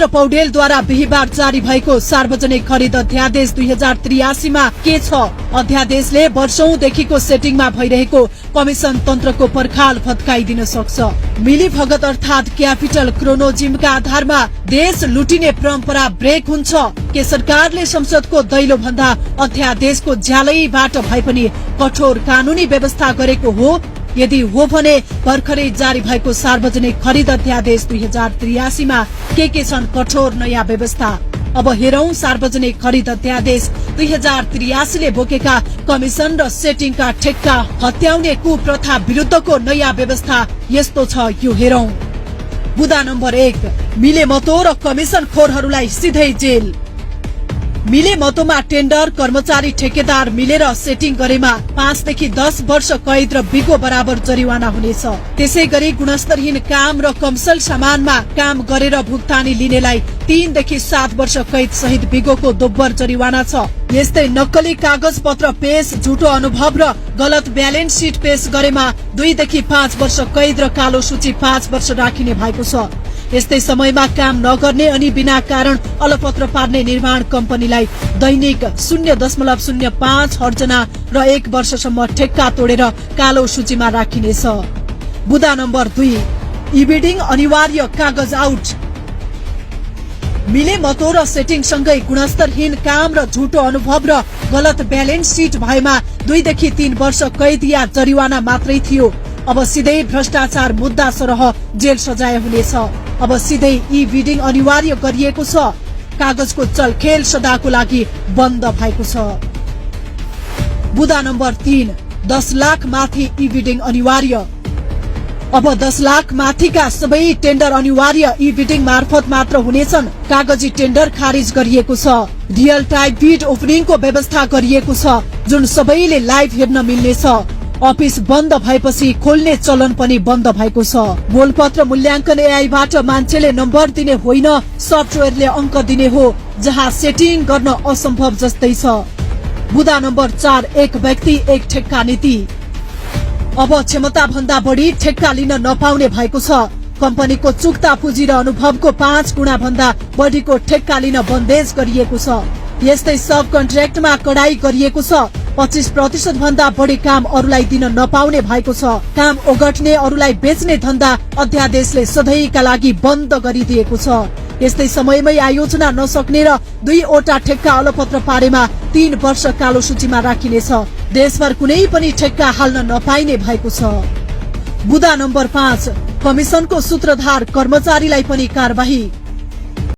पौडेलद्वारा बिहीबार जारी भएको सार्वजनिक खरिद अध्यादेश 2083 मा के छ? अध्यादेशले वर्षौंदेखिको सेटिङमा भइरहेको कमिसन तन्त्रको पर्खाल भत्काइदिन सक्छ। मिलीभगत अर्थात क्यापिटल क्रोनोजिमका आधारमा देश लुटिने परम्परा ब्रेक हुन्छ के? सरकारले संसदको दैलो भन्दा अध्यादेशको ज्यालैबाट भए पनि कठोर कानूनी व्यवस्था गरेको हो? यदि हो भने भर्खरै जारी भएको सार्वजनिक खरिद अध्यादेश 2083 मा के छन् कठोर नयाँ व्यवस्था? अब हेरौं सार्वजनिक खरिद अध्यादेश 2083 ले बोकेका कमिसन र सेटिङका ठेक्का हत्याउने कुप्रथा विरुद्धको नयाँ व्यवस्था यस्तो छ, यो हेरौं। बुदा नम्बर 1, मिलेमतो र कमिसन खोरहरूलाई सिधै जेल। मिलेमतोमा टेन्डर कर्मचारी ठेकेदार मिलेर सेटिङ गरेमा 5 देखि 10 वर्ष कैद र बिगो बराबर जरिवाना हुनेछ। त्यसै गरी गुणस्तरहीन काम र कमसल सामानमा काम गरेर भुक्तानी लिनेलाई 3 देखि 7 वर्ष कैद सहित बिगोको दोब्बर जरिवाना छ। यस्तै नक्कली कागज पत्र पेश, झुटो अनुभव र गलत ब्यालेन्स शीट पेश गरेमा 2 देखि 5 वर्ष कैद र कालो सूची 5 वर्ष राखिने भएको छ। यस्तै समयमा काम नगर्ने अनि बिना कारण अलपत्र पार्ने निर्माण कम्पनीलाई दैनिक 0.05 हर्जना र 1 वर्षसम्म ठेक्का तोडेर कालो सूचीमा राखिनेछ। बुदा नम्बर 2, इबिडिङ अनिवार्य कागज आउट। मिलेमतो र सेटिङसँगै गुणस्तरहीन काम र झुटो अनुभव र गलत ब्यालेन्स शीट भएमा 2 देखि 3 वर्ष कैद या जरिवाना मात्रै थियो। अब सिधै भ्रष्टाचार मुद्दा सरह जेल सजाय हुनेछ। अब सिधै ई बिडिङ अनिवार्य गरिएको छ। कागजको चलखेल सदाको लागि बन्द भएको छ। बुदा नम्बर 3, 10 लाख माथि ई बिडिङ अनिवार्य। अब 10 लाख माथिका सबै टेन्डर अनिवार्य ई बिडिङ मार्फत मात्र हुनेछन्। कागजी टेन्डर खारिज गरिएको छ। रियल टाइम बिड ओपनिङको व्यवस्था गरिएको छ, जुन सबैले लाइभ हेर्न मिल्नेछ। अफिस बन्द भएपछि खोल्ने चलन पनि बन्द भएको छ। बोलपत्र मूल्याङ्कन एआईबाट मान्छेले नम्बर दिने होइन, सफ्टवेयरले अंक दिने हो, जहाँ सेटिङ गर्न असम्भव जस्तै छ। बुदा नम्बर 4, एक व्यक्ति एक ठेक्का नीति। अब क्षमता भन्दा बढी ठेक्का लिन नपाउने भएको छ। कम्पनीको चुक्ता पुँजी र अनुभवको 5 गुणा भन्दा बढीको ठेक्का लिन बन्देज गरिएको छ। यस्तै सब कन्ट्र्याक्टमा कडाई गरिएको छ। 25% भन्दा बढी काम अरूलाई दिन नपाउने भएको छ। काम ओगट्ने, अरूलाई बेच्ने धन्दा अध्यादेशले सधैँका लागि बन्द गरिदिएको छ। यस्तै समयमै आयोजना नसक्ने र 2 वटा ठेक्का अलपत्र पारेमा 3 वर्ष कालो सूचीमा राखिनेछ। देशभर कुनै पनि ठेक्का हाल्न नपाइने भएको छ। बुदा नम्बर 5, कमिसनको सूत्रधार कर्मचारीलाई पनि कारबाही।